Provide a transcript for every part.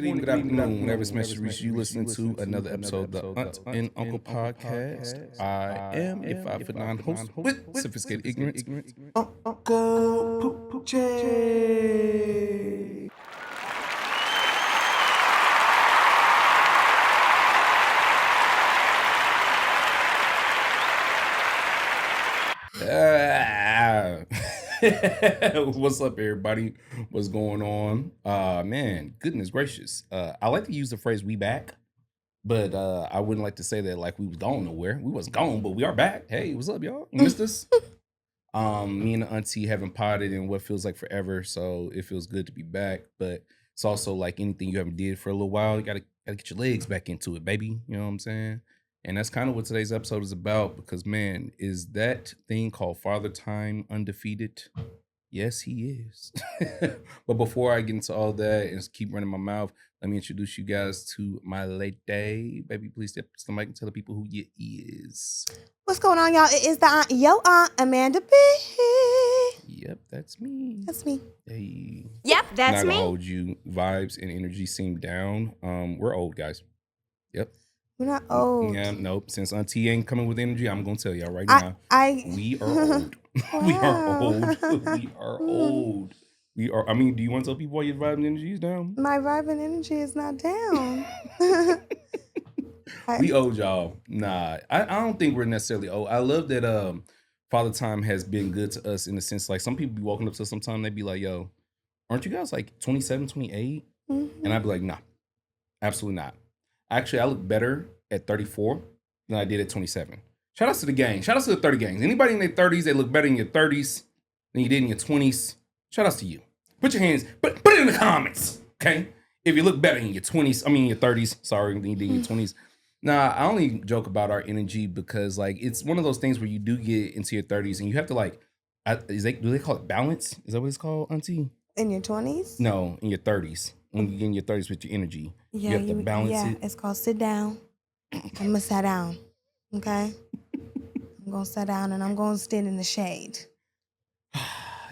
good evening, good afternoon. Whenever this message reaches you, listening to another episode of the Aunt and Uncle Podcast. I am a 5'9" host with sophisticated ignorance. Uncle J. What's up, everybody? What's going on? Man, goodness gracious. I like to use the phrase "we back," but I wouldn't like to say that like we was gone nowhere. We wasn't gone, but we are back. Hey, what's up, y'all? You missed us? Me and the Auntie haven't potted in what feels like forever, so it feels good to be back. But it's also like anything you haven't did for a little while, you gotta get your legs back into it, baby. You know what I'm saying? And that's kind of what today's episode is about because, man, is that thing called Father Time undefeated? Yes, he is. But before I get into all that and keep running my mouth, let me introduce you guys to my lady. Baby, please step to the mic and tell the people who you is. What's going on, y'all? It is the aunt, yo aunt, Amanda B. Yep, that's me. That's me. Hey. Yep, that's Not gonna me. hold you. Vibes and energy seem down. We're old, guys. Yep. We're not old. Yeah, nope. Since Auntie ain't coming with energy, I'm gonna tell y'all right now. We are old. We are old. We are old. We are. I mean, do you want to tell people why your vibe and energy is down? My vibe and energy is not down. We old, y'all. Nah, I don't think we're necessarily old. I love that Father Time has been good to us in the sense like some people be walking up to us sometime, they be like, yo, aren't you guys like 27, 28? Mm-hmm. And I'd be like, nah, absolutely not. Actually, I look better at 34 than I did at 27. Shout out to the gang. Shout out to the 30 gangs. Anybody in their 30s, they look better in your 30s than you did in your 20s. Shout out to you. Put your hands, put it in the comments, okay? If you look better in your 20s, I mean your 30s, sorry, than you did in your 20s. Nah, I only joke about our energy because like it's one of those things where you do get into your 30s and you have to like, do they call it balance? Is that what it's called, Auntie? In your 20s? No, in your 30s. When you get in your 30s with your energy. Yeah, you have to balance it. It's called sit down. I'm going to sit down, okay? I'm going to sit down and I'm going to stand in the shade.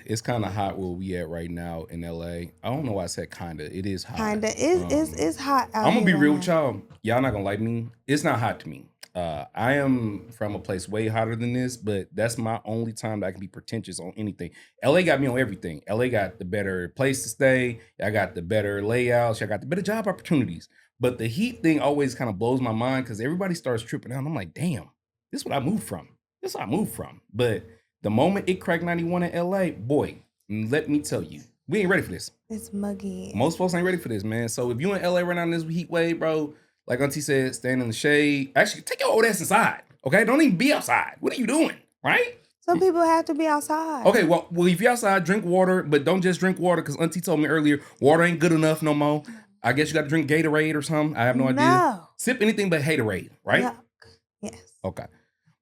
It's kind of hot where we at right now in LA. I don't know why I said kinda. It is hot. Kinda. It's hot out I'm gonna be here real right with y'all. Y'all not gonna like me. It's not hot to me. I am from a place way hotter than this, but that's my only time that I can be pretentious on anything. LA got me on everything. LA got the better place to stay. I got the better layouts. I got the better job opportunities. But the heat thing always kind of blows my mind because everybody starts tripping out. I'm like, damn, this is what I moved from. This is what I moved from. But the moment it cracked 91 in LA, boy, let me tell you, we ain't ready for this. It's muggy. Most folks ain't ready for this, man. So if you in LA right now in this heat wave, bro, like Auntie said, stand in the shade. Actually, take your old ass inside, okay? Don't even be outside. What are you doing, right? Some people have to be outside. Okay, well, if you're outside, drink water, but don't just drink water because Auntie told me earlier, water ain't good enough no more. I guess you got to drink Gatorade or something. I have no idea. Sip anything but Haterade, right? Yuck. Yes. Okay.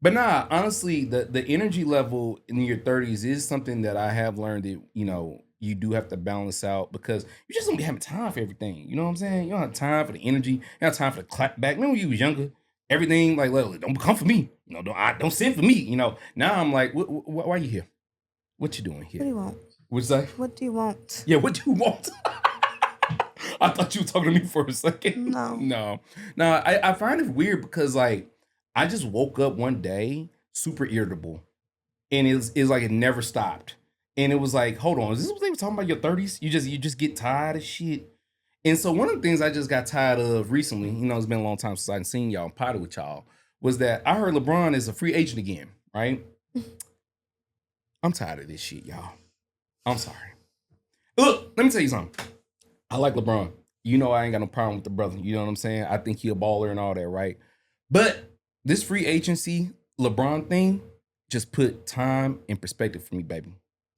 But nah, honestly, the energy level in your 30s is something that I have learned that, you do have to balance out because you just don't be having time for everything. You know what I'm saying? You don't have time for the energy. You don't have time for the clap back. Remember when you was younger? Everything like, don't come for me. Don't send for me. Now I'm like, why are you here? What you doing here? What do you want? What's that? What do you want? Yeah, what do you want? I thought you were talking to me for a second. No. No, I find it weird because like, I just woke up one day super irritable and it's like it never stopped. And it was like, hold on, is this what they were talking about your 30s? You just get tired of shit. And so one of the things I just got tired of recently, it's been a long time since I've seen y'all and potted with y'all, was that I heard LeBron is a free agent again, right? I'm tired of this shit, y'all. I'm sorry. Look, let me tell you something. I like LeBron. I ain't got no problem with the brother. You know what I'm saying? I think he a baller and all that, right? But this free agency LeBron thing just put time in perspective for me, baby.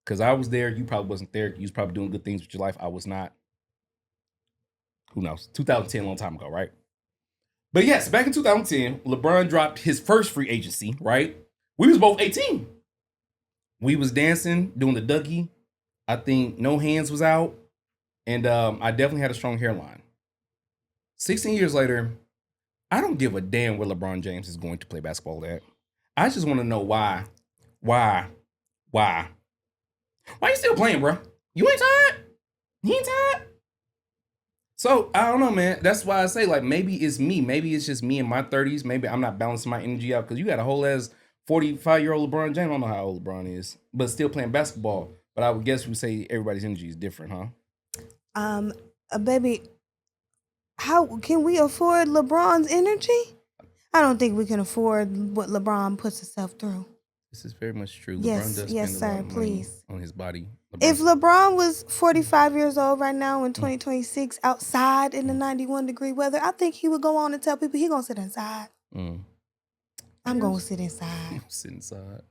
Because I was there. You probably wasn't there. You was probably doing good things with your life. I was not. Who knows? 2010, a long time ago, right? But yes, back in 2010, LeBron dropped his first free agency, right? We was both 18. We was dancing, doing the Dougie. I think No Hands was out. And I definitely had a strong hairline. 16 years later, I don't give a damn where LeBron James is going to play basketball at. I just want to know why. Why you still playing, bro? You ain't tired? You ain't tired? So I don't know, man. That's why I say like maybe it's me. Maybe it's just me in my 30s. Maybe I'm not balancing my energy out because you got a whole ass 45-year-old LeBron James. I don't know how old LeBron is, but still playing basketball. But I would guess we say everybody's energy is different, huh? Um, baby, how can we afford LeBron's energy? I don't think we can afford what LeBron puts himself through. This is very much true. LeBron Yes, does yes, spend a lot sir. of money Please. on his body. If LeBron, LeBron was 45 years old right now in 2026 outside in the 91-degree weather, I think he would go on and tell people he gonna sit inside. I'm gonna sit inside. sit inside.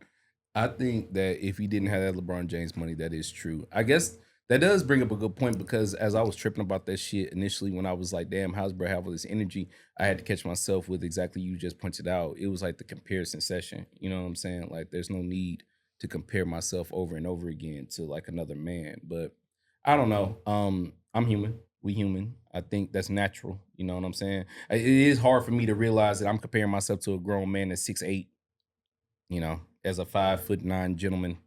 I think that if he didn't have that LeBron James money, that is true. I guess that does bring up a good point because as I was tripping about that shit initially, when I was like, damn, how's bro have all this energy? I had to catch myself with exactly you just pointed out. It was like the comparison session. You know what I'm saying? Like there's no need to compare myself over and over again to like another man. But I don't know. I'm human. We human. I think that's natural. You know what I'm saying? It is hard for me to realize that I'm comparing myself to a grown man that's 6'8", you know, as a 5'9" gentleman,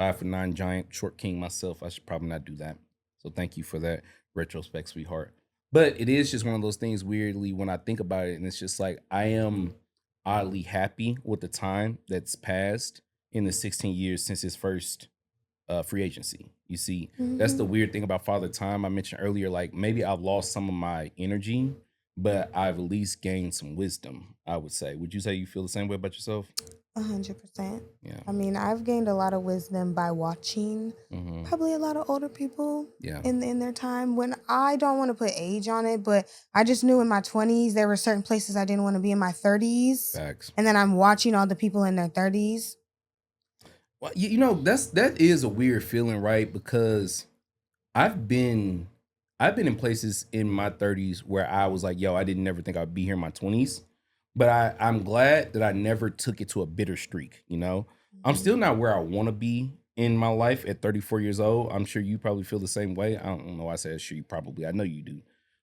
5'9" giant, short king myself, I should probably not do that. So thank you for that retrospect, sweetheart. But it is just one of those things weirdly when I think about it, and it's just like I am oddly happy with the time that's passed in the 16 years since his first free agency. You see, that's the weird thing about Father Time. I mentioned earlier, like maybe I've lost some of my energy, but I've at least gained some wisdom, I would say. Would you say you feel the same way about yourself? 100%. Yeah. I mean, I've gained a lot of wisdom by watching probably a lot of older people in their time. When I don't want to put age on it, but I just knew in my 20s there were certain places I didn't want to be in my 30s. Facts. And then I'm watching all the people in their 30s. Well, you know, that is a weird feeling, right? Because I've been in places in my 30s where I was like, yo, I didn't never think I'd be here in my 20s. But I'm glad that I never took it to a bitter streak, you know? I'm still not where I want to be in my life at 34 years old. I'm sure you probably feel the same way. I don't know why I said sure you probably. I know you do.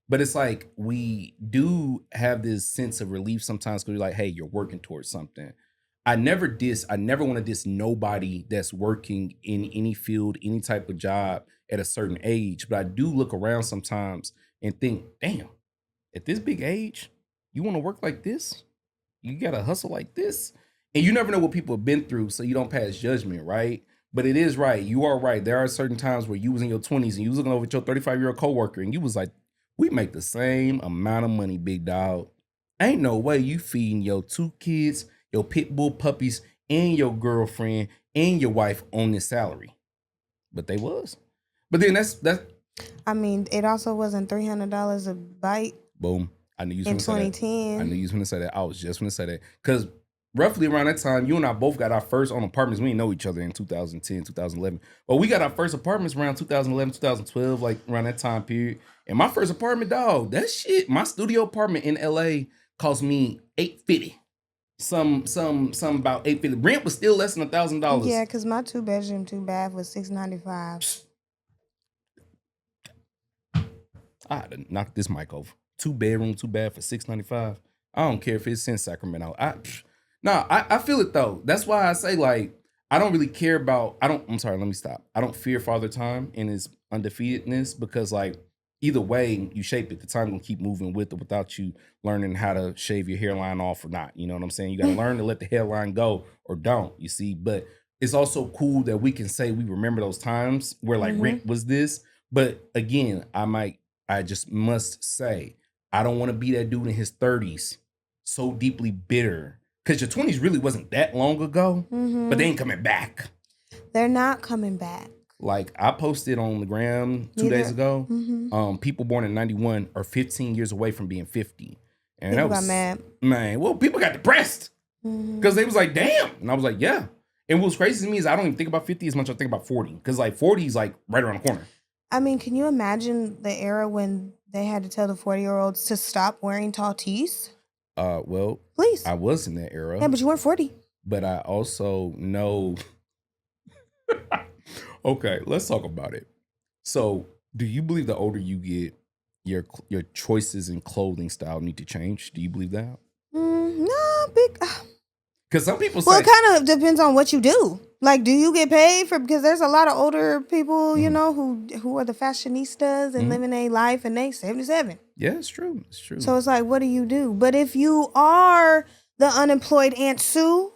But it's like we do have this sense of relief sometimes because you're like, hey, you're working towards something. I never want to diss nobody that's working in any field, any type of job at a certain age. But I do look around sometimes and think, damn, at this big age, you want to work like this? You got to hustle like this? And you never know what people have been through, so you don't pass judgment, right? But it is right. You are right. There are certain times where you was in your 20s and you was looking over at your 35-year-old coworker and you was like, we make the same amount of money, big dog. Ain't no way you feeding your 2 kids, your pit bull puppies, and your girlfriend and your wife on this salary. But they was. But then that's I mean, it also wasn't $300 a bite. Boom. I knew you was in going to say that. 2010. I knew you was going to say that. I was just going to say that. Because roughly around that time, you and I both got our first own apartments. We didn't know each other in 2010, 2011. But we got our first apartments around 2011, 2012, like around that time period. And my first apartment, dog, that shit, my studio apartment in LA cost me $850. Some about $850. Rent was still less than $1,000. Yeah, because my 2-bedroom, 2-bath was $695. I had to knock this mic over. 2-bedroom, 2-bath for $695. I don't care if it's in Sacramento. I feel it though. That's why I say like I don't really care about. I'm sorry. Let me stop. I don't fear Father Time and his undefeatedness because like either way you shape it. The time gonna keep moving with or without you learning how to shave your hairline off or not. You know what I'm saying? You gotta learn to let the hairline go or don't. You see, but it's also cool that we can say we remember those times where like rent was this. But again, I just must say, I don't want to be that dude in his 30s so deeply bitter. Because your 20s really wasn't that long ago, but they ain't coming back. They're not coming back. Like I posted on the gram 2 days ago, people born in 91 are 15 years away from being 50. And people that was, got mad. Man, well, people got depressed. Because they was like, damn. And I was like, yeah. And what's crazy to me is I don't even think about 50 as much as I think about 40. Because like 40 is like right around the corner. I mean, can you imagine the era when they had to tell the 40-year-olds to stop wearing tall tees? Well, please. I was in that era. Yeah, but you weren't 40. But I also know. Okay, let's talk about it. So, do you believe the older you get, your choices in clothing style need to change? Do you believe that? No, big. Because some people say. Well, it kind of depends on what you do. Like, do you get paid for, because there's a lot of older people, you know, who are the fashionistas and living a life, and they 77. Yeah, it's true. It's true. So it's like, what do you do? But if you are the unemployed Aunt Sue,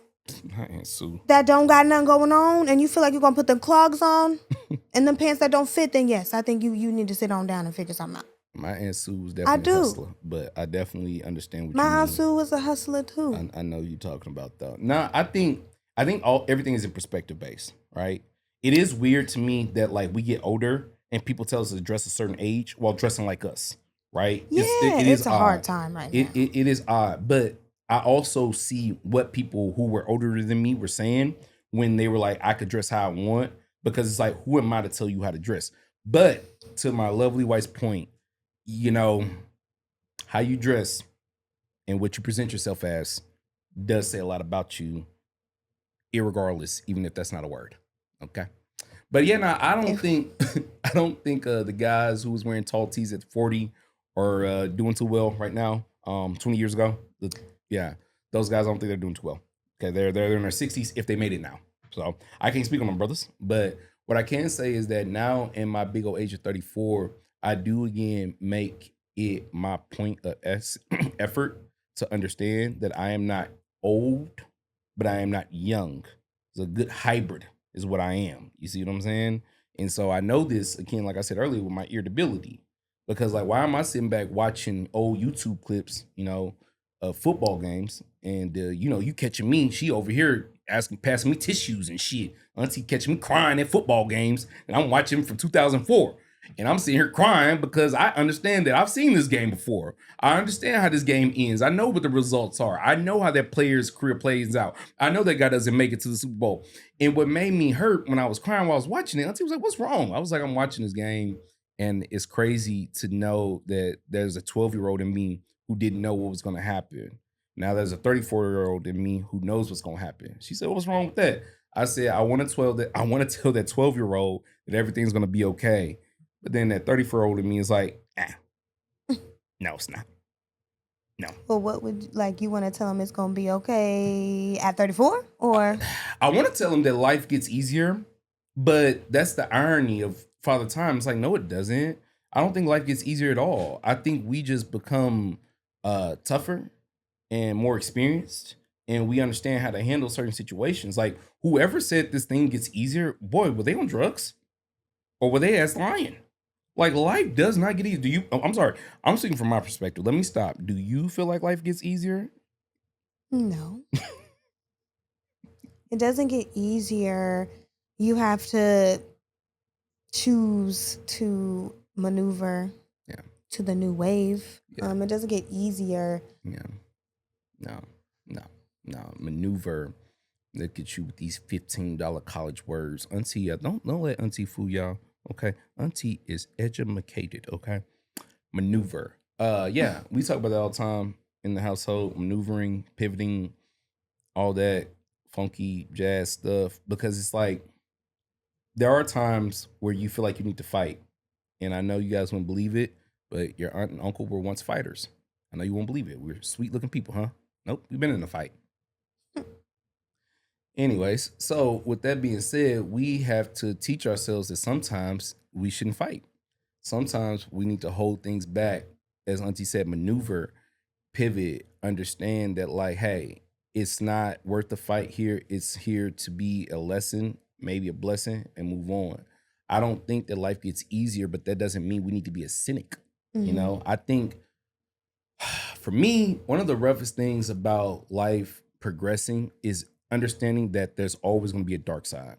that don't got nothing going on, and you feel like you're gonna put them clogs on and them pants that don't fit, then yes, I think you need to sit on down and figure something out. My Aunt Sue was definitely a hustler, but I definitely understand what you mean. My Aunt Sue was a hustler too. I know you're talking about that. Now, I think everything is in perspective based, right? It is weird to me that like we get older and people tell us to dress a certain age while dressing like us, right? Yeah, it's a hard time right now. It is odd, but I also see what people who were older than me were saying when they were like, I could dress how I want, because it's like, who am I to tell you how to dress? But to my lovely wife's point, you know, how you dress and what you present yourself as does say a lot about you, irregardless, even if that's not a word. Okay. But yeah, no, I don't think the guys who was wearing tall tees at 40 are doing too well right now. 20 years ago. Those guys, I don't think they're doing too well. Okay, they're in their 60s if they made it now. So I can't speak on them brothers, but what I can say is that now in my big old age of 34, I do again make it my point of effort to understand that I am not old, but I am not young. It's a good hybrid is what I am. You see what I'm saying? And so I know this, again, like I said earlier, with my irritability. Because like, why am I sitting back watching old YouTube clips, you know, of football games, and you know, you catching me, she over here passing me tissues and shit. Auntie catching me crying at football games, and I'm watching from 2004. And I'm sitting here crying because I understand that I've seen this game before. I understand how this game ends. I know what the results are. I know how that player's career plays out. I know that guy doesn't make it to the Super Bowl. And what made me hurt when I was crying while I was watching it, Auntie was like, what's wrong? I was like, I'm watching this game, and it's crazy to know that there's a 12-year-old in me who didn't know what was going to happen. Now there's a 34-year-old in me who knows what's going to happen. She said, what's wrong with that? I said, I want to tell that 12-year-old that everything's going to be okay. But then that 34-year-old in me is like, no, it's not. No. Well, what would, like, you want to tell him it's going to be okay at 34? Or? I want to tell him that life gets easier, but that's the irony of Father Time. It's like, no, it doesn't. I don't think life gets easier at all. I think we just become tougher and more experienced, and we understand how to handle certain situations. Like, whoever said this thing gets easier, boy, were they on drugs? Or were they as lying? Like, life does not get easier. I'm sorry, I'm speaking from my perspective. Let me stop. Do you feel like life gets easier? No. It doesn't get easier. You have to choose to maneuver to the new wave. It doesn't get easier. No. Maneuver. Look at you with these $15 college words. Auntie, don't let Auntie fool y'all. Okay. Auntie is educated. Okay. Maneuver. We talk about that all the time in the household. Maneuvering, pivoting, all that funky jazz stuff. Because it's like, there are times where you feel like you need to fight. And I know you guys won't believe it, but your aunt and uncle were once fighters. I know you won't believe it. We're sweet looking people, huh? Nope, we've been in a fight. Anyways, so with that being said, we have to teach ourselves that sometimes we shouldn't fight. Sometimes we need to hold things back. As Auntie said, maneuver, pivot, understand that, like, hey, it's not worth the fight here. It's here to be a lesson, maybe a blessing, and move on. I don't think that life gets easier, but that doesn't mean we need to be a cynic. You know, I think for me, one of the roughest things about life progressing is understanding that there's always going to be a dark side.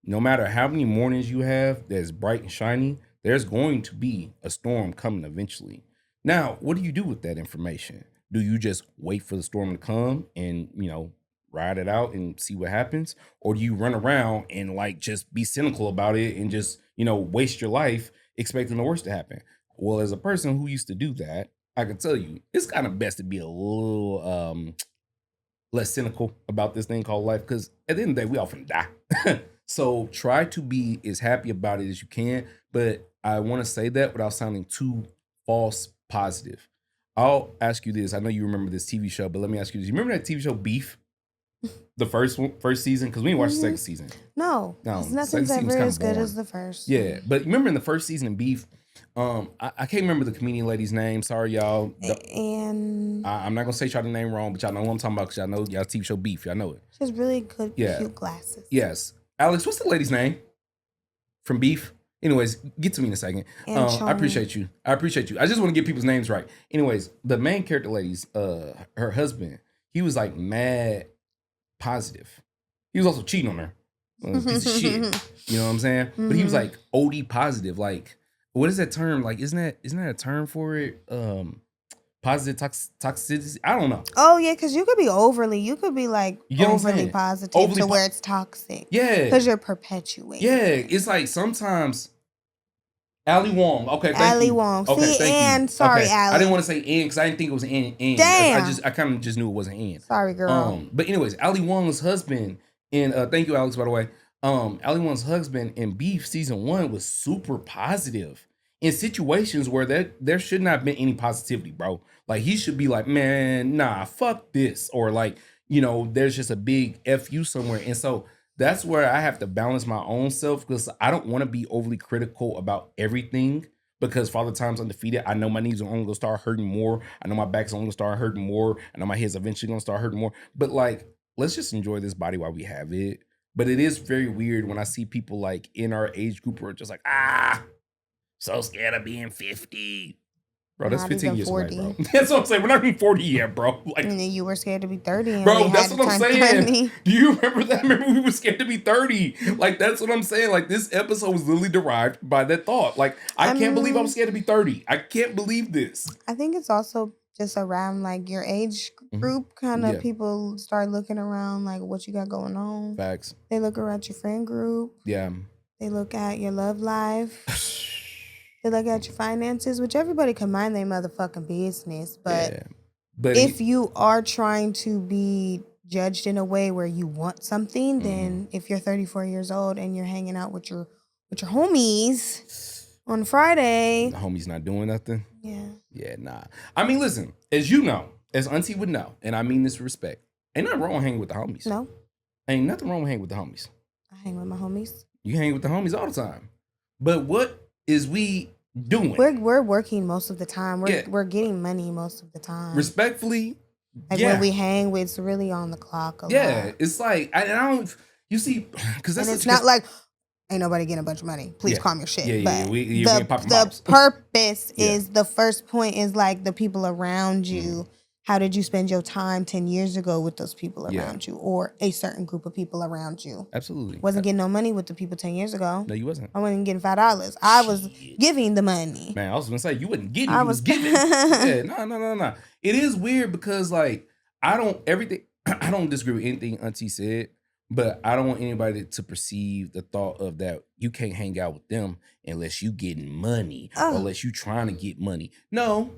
No matter how many mornings you have that's bright and shiny, there's going to be a storm coming eventually. Now, what do you do with that information? Do you just wait for the storm to come and, you know, ride it out and see what happens? Or do you run around and like just be cynical about it and just, you know, waste your life expecting the worst to happen? Well, as a person who used to do that, I can tell you it's kind of best to be a little less cynical about this thing called life, because at the end of the day, we often die. So try to be as happy about it as you can. But I want to say that without sounding too false positive. I'll ask you this. I know you remember this TV show, but let me ask you this. You remember that TV show Beef? The first season, because we didn't watch the second season. No, nothing's ever as good as the first. Yeah, but remember in the first season of Beef, I can't remember the comedian lady's name. Sorry, y'all. And I'm not gonna say y'all the name wrong, but y'all know what I'm talking about because y'all know y'all TV show Beef. Y'all know it. She has really good, cute glasses. Yes, Alex. What's the lady's name from Beef? Anyways, get to me in a second. I appreciate you. I just want to get people's names right. Anyways, the main character lady's her husband, he was like mad positive. He was also cheating on her. Piece of shit. You know what I'm saying? Mm-hmm. But he was like OD positive. Like, what is that term? Like, isn't that a term for it? Positive toxicity? I don't know. Oh yeah, because you could be overly overly positive to where it's toxic. Yeah. Because you're perpetuating. Yeah. It's like sometimes Ali Wong. Okay, thank you. Wong. Okay, see, and sorry, okay. Ali. I didn't want to say N because I didn't think it was N. Damn. I kind of just knew it wasn't N. Sorry, girl. But anyways, Ali Wong's husband in thank you, Alex, by the way. Ali Wong's husband in Beef season 1 was super positive in situations where there should not have been any positivity, bro. Like he should be like, man, nah, fuck this, or like, you know, there's just a big F you somewhere, and so. That's where I have to balance my own self because I don't want to be overly critical about everything because Father Time's undefeated. I know my knees are only going to start hurting more. I know my back's only going to start hurting more. I know my head's eventually going to start hurting more. But like, let's just enjoy this body while we have it. But it is very weird when I see people like in our age group who are just like, so scared of being 50. Bro, that's 15 years away, bro. That's what I'm saying. We're not even 40 yet, bro. Like, and then you were scared to be 30. Bro, that's what I'm saying. 30. Do you remember that? Remember we were scared to be 30. Like, that's what I'm saying. Like, this episode was literally derived by that thought. Like, I can't believe I'm scared to be 30. I can't believe this. I think it's also just around, like, your age group. Kind of people start looking around, like, what you got going on. Facts. They look around your friend group. Yeah. They look at your love life. They look at your finances, which everybody can mind their motherfucking business. But if you are trying to be judged in a way where you want something, then if you're 34 years old and you're hanging out with your homies on Friday. The homies not doing nothing? Yeah. Yeah, nah. I mean, listen, as you know, as Auntie would know, and I mean this with respect, ain't nothing wrong with hanging with the homies. No. Ain't nothing wrong with hanging with the homies. I hang with my homies. You hang with the homies all the time. But what is we doing? We're working most of the time. We're getting money most of the time. Respectfully, like when we hang, it's really on the clock. A lot. It's like I don't. You see, because it's not like ain't nobody getting a bunch of money. Please calm your shit. Yeah, but the purpose is the first point is like the people around you. How did you spend your time 10 years ago with those people around you or a certain group of people around you? Absolutely. Wasn't getting no money with the people 10 years ago. No, you wasn't. I wasn't getting $5. I was giving the money. Man, I was going to say, you wasn't getting, you was giving. No. It is weird because like, I don't disagree with anything Auntie said, but I don't want anybody to perceive the thought of that you can't hang out with them unless you getting money or unless you trying to get money. No.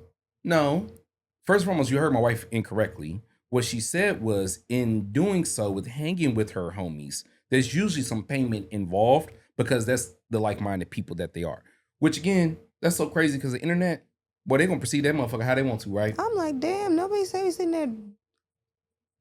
First and foremost, you heard my wife incorrectly. What she said was, in doing so, with hanging with her homies, there's usually some payment involved because that's the like-minded people that they are. Which, again, that's so crazy because the internet, boy, they're going to perceive that motherfucker how they want to, right? I'm like, damn, nobody say we sitting there.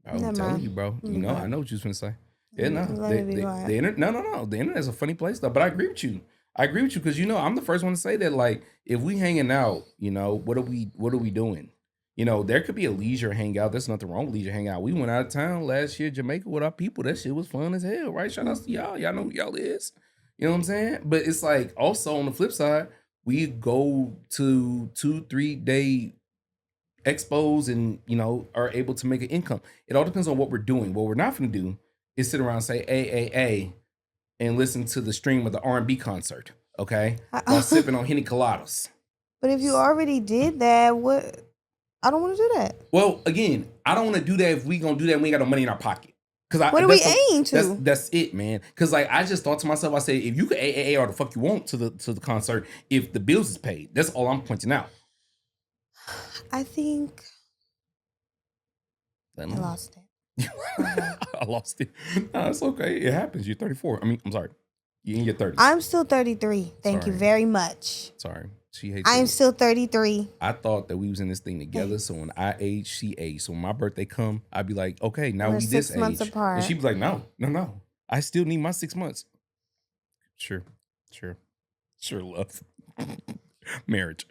I'm telling you, bro. You know, I know what you was going to say. Yeah, no. The internet, no. The internet's a funny place, though. But I agree with you. Because, you know, I'm the first one to say that, like, if we hanging out, you know, what are we doing? You know, there could be a leisure hangout. There's nothing wrong with leisure hangout. We went out of town last year, Jamaica, with our people. That shit was fun as hell, right? Shout out to y'all. Y'all know who y'all is. You know what I'm saying? But it's like, also on the flip side, we go to 2-3 day expos and, you know, are able to make an income. It all depends on what we're doing. What we're not going to do is sit around and say, A, and listen to the stream of the R&B concert, okay? While sipping on Henny Coladas. But if you already did that, what... I don't want to do that. Well, again, I don't want to do that if we going to do that and we ain't got no money in our pocket. What are we aiming to? That's it, man. Because like I just thought to myself, I said, if you could AAA or the fuck you want to the concert, if the bills is paid, that's all I'm pointing out. I think I lost it. I lost it. No, it's okay. It happens. You're 34. I mean, I'm sorry. You're in your 30s. I'm still 33. Thank you very much. Sorry. She hates I am still 33. I thought that we was in this thing together. So when I age, she aged. So when my birthday come, I'd be like, okay, now We're we this 6 months age. apart. And she was like, no. I still need my 6 months. Sure, love. Marriage.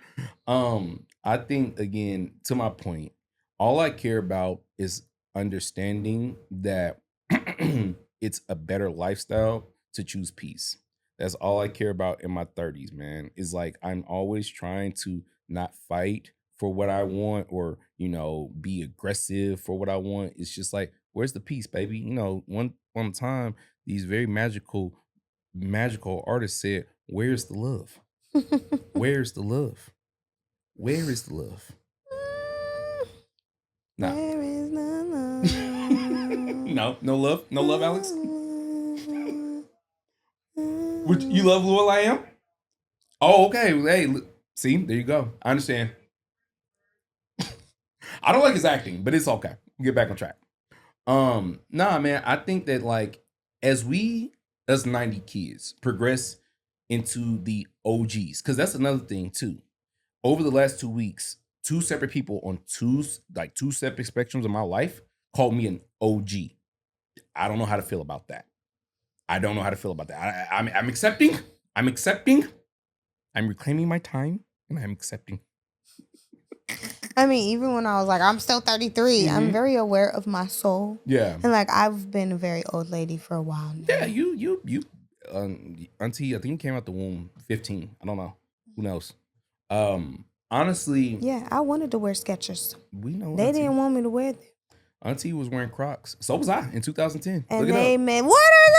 I think, again, to my point, all I care about is understanding that it's a better lifestyle to choose peace. That's all I care about in my 30s, man. Is like I'm always trying to not fight for what I want or, be aggressive for what I want. It's just like, where's the peace, baby? One time, these very magical artists said, where's the love? Where's the love? Where is the love? Nah. Where is the love? No love? No love, Alex? You love Will I Am? Oh, okay. Hey, see, there you go. I understand. I don't like his acting, but it's okay. Get back on track. Nah, man, I think that like as we as 90 kids progress into the OGs, because that's another thing too. Over the last 2 weeks, two separate people on two separate spectrums of my life called me an OG. I don't know how to feel about that. I'm accepting. I'm reclaiming my time, and I'm accepting. I mean, even when I was like, I'm still 33, I'm very aware of my soul. Yeah. And like, I've been a very old lady for a while now. Yeah, you, Auntie, I think you came out the womb 15. I don't know. Who knows? Honestly. Yeah, I wanted to wear Skechers. We know. They didn't want me to wear them. Auntie was wearing Crocs. So was I in 2010. And they made, what are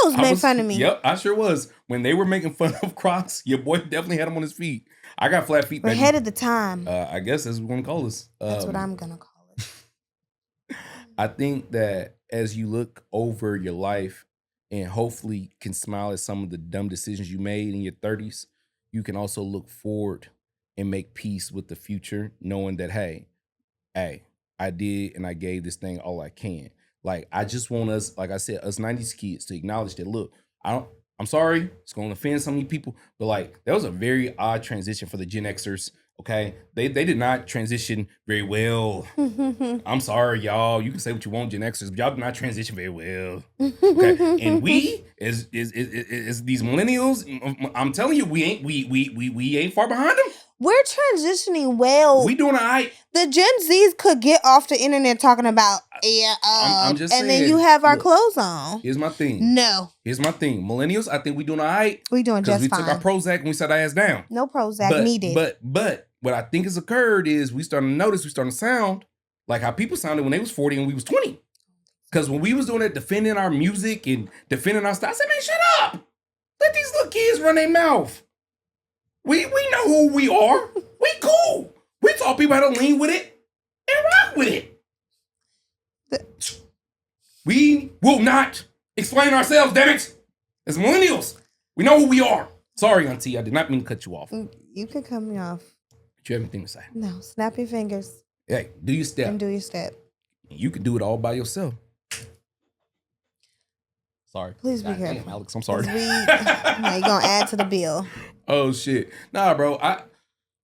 those? Made fun of me. Yep, I sure was. When they were making fun of Crocs, your boy definitely had them on his feet. I got flat feet. We're ahead of the time. I guess that's what we're going to call this. That's what I'm going to call it. I think that as you look over your life and hopefully can smile at some of the dumb decisions you made in your 30s, you can also look forward and make peace with the future, knowing that, hey, I did and I gave this thing all I can. Like, I just want us, like I said, us 90s kids to acknowledge that, look, I'm sorry, it's going to offend so many people, but like, that was a very odd transition for the Gen Xers, okay? They did not transition very well. I'm sorry, y'all. You can say what you want, Gen Xers, but y'all did not transition very well, okay? And we, as these millennials, I'm telling you, we ain't far behind them. We're transitioning well. We doing all right. The Gen Zs could get off the internet talking about I'm just saying, and then you have our clothes on. Here's my thing. No. Here's my thing. Millennials, I think we doing all right. We doing just fine. Because we took our Prozac and we sat our ass down. No Prozac needed. But what I think has occurred is we starting to sound like how people sounded when they was 40 and we was 20. Because when we was doing that, defending our music and defending our style, I said, man, shut up. Let these little kids run their mouth. We know who we are. We cool. We taught people how to lean with it and rock with it. We will not explain ourselves, damn it. As millennials, we know who we are. Sorry, Auntie, I did not mean to cut you off. You can cut me off. Do you have anything to say? No, snap your fingers. Hey, do your step. And do your step. You can do it all by yourself. Sorry. Please be careful. Damn, Alex, I'm sorry. Now you're going to add to the bill. Oh, shit. Nah, bro.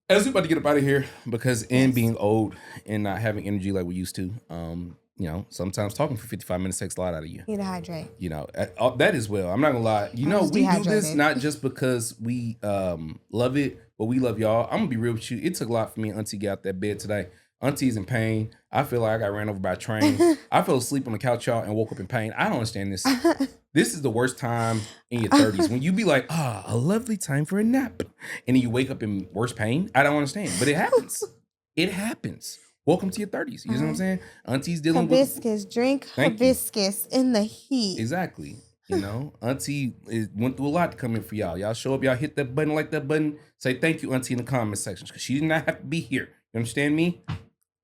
As we about to get up out of here, because in being old and not having energy like we used to, sometimes talking for 55 minutes takes a lot out of you. Need to hydrate. That as well. I'm not going to lie. We do this not just because we love it, but we love y'all. I'm going to be real with you. It took a lot for me and Auntie to get out that bed today. Auntie's in pain. I feel like I got ran over by a train. I fell asleep on the couch, y'all, and woke up in pain. I don't understand this. This is the worst time in your 30s when you be like, a lovely time for a nap. And then you wake up in worse pain. I don't understand, but it happens. It happens. Welcome to your 30s. You know what I'm saying? Auntie's dealing hibiscus. Drink hibiscus in the heat. Exactly. Auntie went through a lot to come in for y'all. Y'all show up, y'all hit that button, like that button. Say thank you, Auntie, in the comment section, because she did not have to be here. You understand me?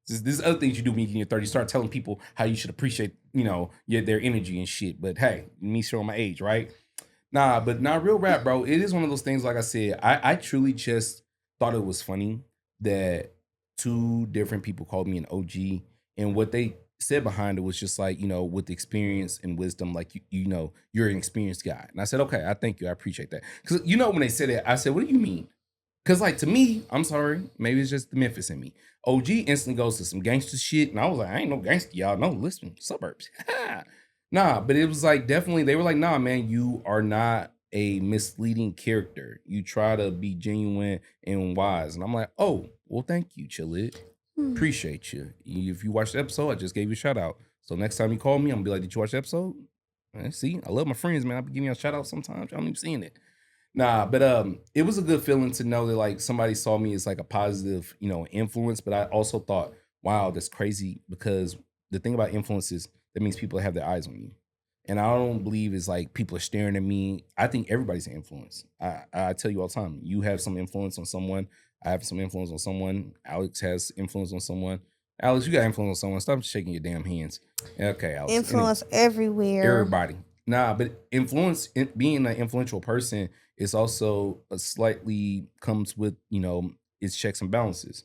This is other things you do when you get in your 30s. Start telling people how you should appreciate, their energy and shit. But hey, me showing my age, right? But real rap, bro. It is one of those things, like I said, I truly just thought it was funny that two different people called me an OG. And what they said behind it was just like, with experience and wisdom, like, you're an experienced guy. And I said, okay, I thank you. I appreciate that. Because, when they said it, I said, what do you mean? Cause like to me, I'm sorry, maybe it's just the Memphis in me. OG instantly goes to some gangster shit, and I was like, I ain't no gangster, y'all. No, listen, suburbs. Nah, but it was like definitely they were like, nah, man, you are not a misleading character. You try to be genuine and wise. And I'm like, oh, well, thank you, Chill It. Appreciate you. If you watched the episode, I just gave you a shout out. So next time you call me, I'm gonna be like, did you watch the episode? See, I love my friends, man. I'll be giving you a shout out sometimes. I'm even seeing it. Nah, but it was a good feeling to know that like somebody saw me as like a positive, influence. But I also thought, wow, that's crazy because the thing about influence is that means people have their eyes on you. And I don't believe it's like people are staring at me. I think everybody's an influence. I tell you all the time, you have some influence on someone. I have some influence on someone. Alex has influence on someone. Alex, you got influence on someone. Stop shaking your damn hands. Okay, Alex. Influence everywhere. Everybody. Nah, but being an influential person is also a slightly comes with, its checks and balances.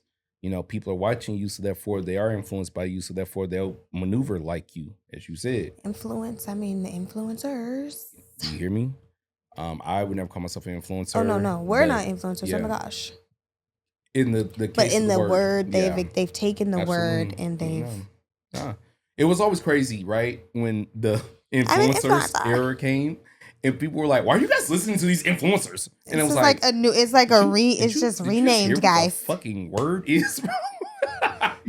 People are watching you, so therefore they are influenced by you, so therefore they'll maneuver like you, as you said. Influence, I mean the influencers. You hear me? I would never call myself an influencer. Oh no, we're not influencers. Yeah. Oh my gosh. In the case but in of the word, they've taken the Absolutely. Word and they've. It was always crazy, right? When the influencers era came. And people were like, "Why are you guys listening to these influencers?" And it was like a new. It's like it's just renamed, guys. What the fucking word is, bro?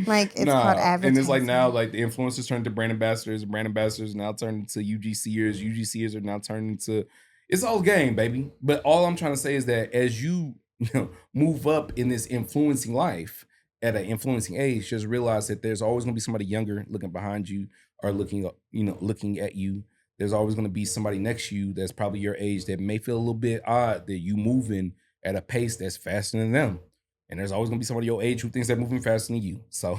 Like it's called advertising. And it's like now, like the influencers turned to brand ambassadors. Brand ambassadors now turned into UGCers. UGCers are now turned into. It's all game, baby. But all I'm trying to say is that as you move up in this influencing life at an influencing age, just realize that there's always going to be somebody younger looking behind you or looking at you. There's always going to be somebody next to you that's probably your age that may feel a little bit odd that you moving at a pace that's faster than them. And there's always going to be somebody your age who thinks they're moving faster than you. So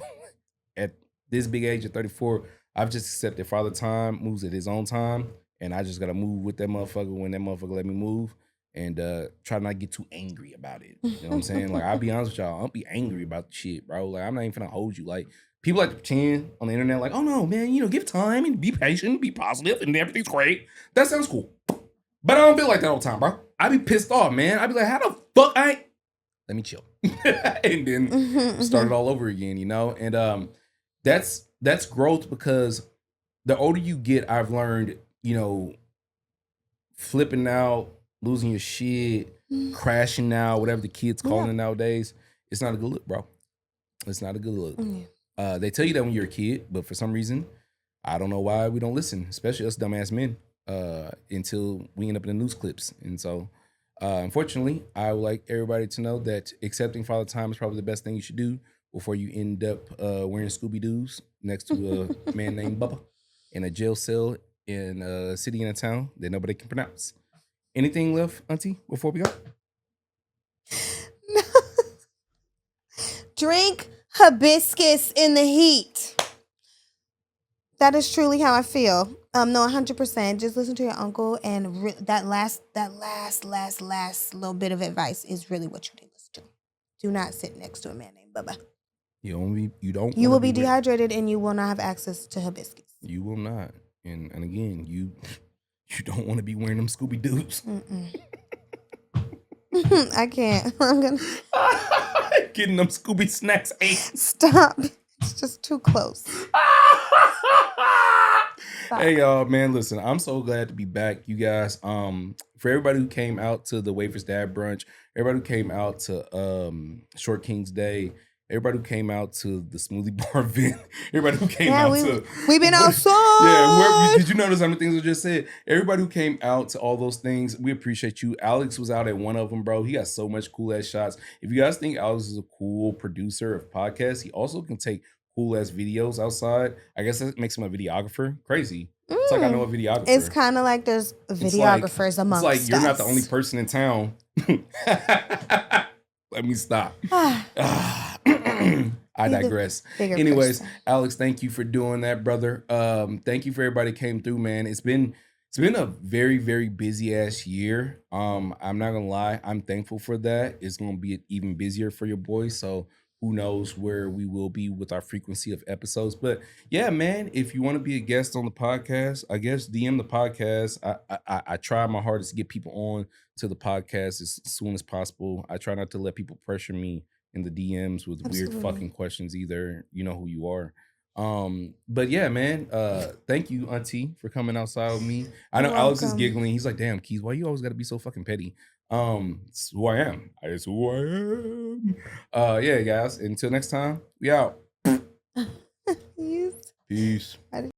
at this big age of 34, I've just accepted Father Time moves at his own time. And I just got to move with that motherfucker when that motherfucker let me move. And try not to get too angry about it. You know what I'm saying? Like, I'll be honest with y'all. I don't be angry about the shit, bro. Like, I'm not even finna hold you. Like, people like to pretend on the internet, like, oh no, man, give time and be patient, be positive, and everything's great. That sounds cool. But I don't feel like that all the time, bro. I be pissed off, man. I be like, how the fuck let me chill. And then start it all over again, And that's growth because the older you get, I've learned, flipping out, losing your shit, crashing out, whatever the kids calling it nowadays, it's not a good look, bro. It's not a good look. They tell you that when you're a kid, but for some reason, I don't know why we don't listen, especially us dumbass men, until we end up in the news clips. And so, unfortunately, I would like everybody to know that accepting Father Time is probably the best thing you should do before you end up wearing Scooby-Doos next to a man named Bubba in a jail cell in a city and a town that nobody can pronounce. Anything left, Auntie, before we go? Drink hibiscus in the heat. That is truly how I feel. No, 100%. Just listen to your uncle, and that last little bit of advice is really what you need to listen to. Do not sit next to a man named Bubba. You don't. You will be dehydrated, and you will not have access to hibiscus. You will not. And again, you don't want to be wearing them Scooby-Doos. I can't. I'm gonna getting them Scooby snacks ate. Stop. It's just too close. Hey y'all, man, listen, I'm so glad to be back, you guys. For everybody who came out to the Wafers Dad brunch, everybody who came out to Short King's Day, everybody who came out to the Smoothie Bar event, everybody who came out to... We've been outside! Yeah, did you notice how many things I just said? Everybody who came out to all those things, we appreciate you. Alex was out at one of them, bro. He got so much cool-ass shots. If you guys think Alex is a cool producer of podcasts, he also can take cool-ass videos outside. I guess that makes him a videographer. Crazy. It's like I know a videographer. It's kind of like there's videographers amongst us. It's like you're not the only person in town. Let me stop. I digress. Anyways, person. Alex, thank you for doing that, brother. Thank you for everybody who came through, man. It's been a very, very busy ass year. I'm not gonna lie. I'm thankful for that. It's gonna be even busier for your boy. So who knows where we will be with our frequency of episodes. But yeah, man, if you want to be a guest on the podcast, I guess DM the podcast. I try my hardest to get people on to the podcast as soon as possible. I try not to let people pressure me in the DMs with weird fucking questions either. You know who you are. But yeah, man, thank you, Auntie, for coming outside with me. I know Alex is giggling. He's like, damn, Keith, why you always gotta be so fucking petty? It's who I am. It's who I am. Yeah, guys. Until next time, we out. Peace.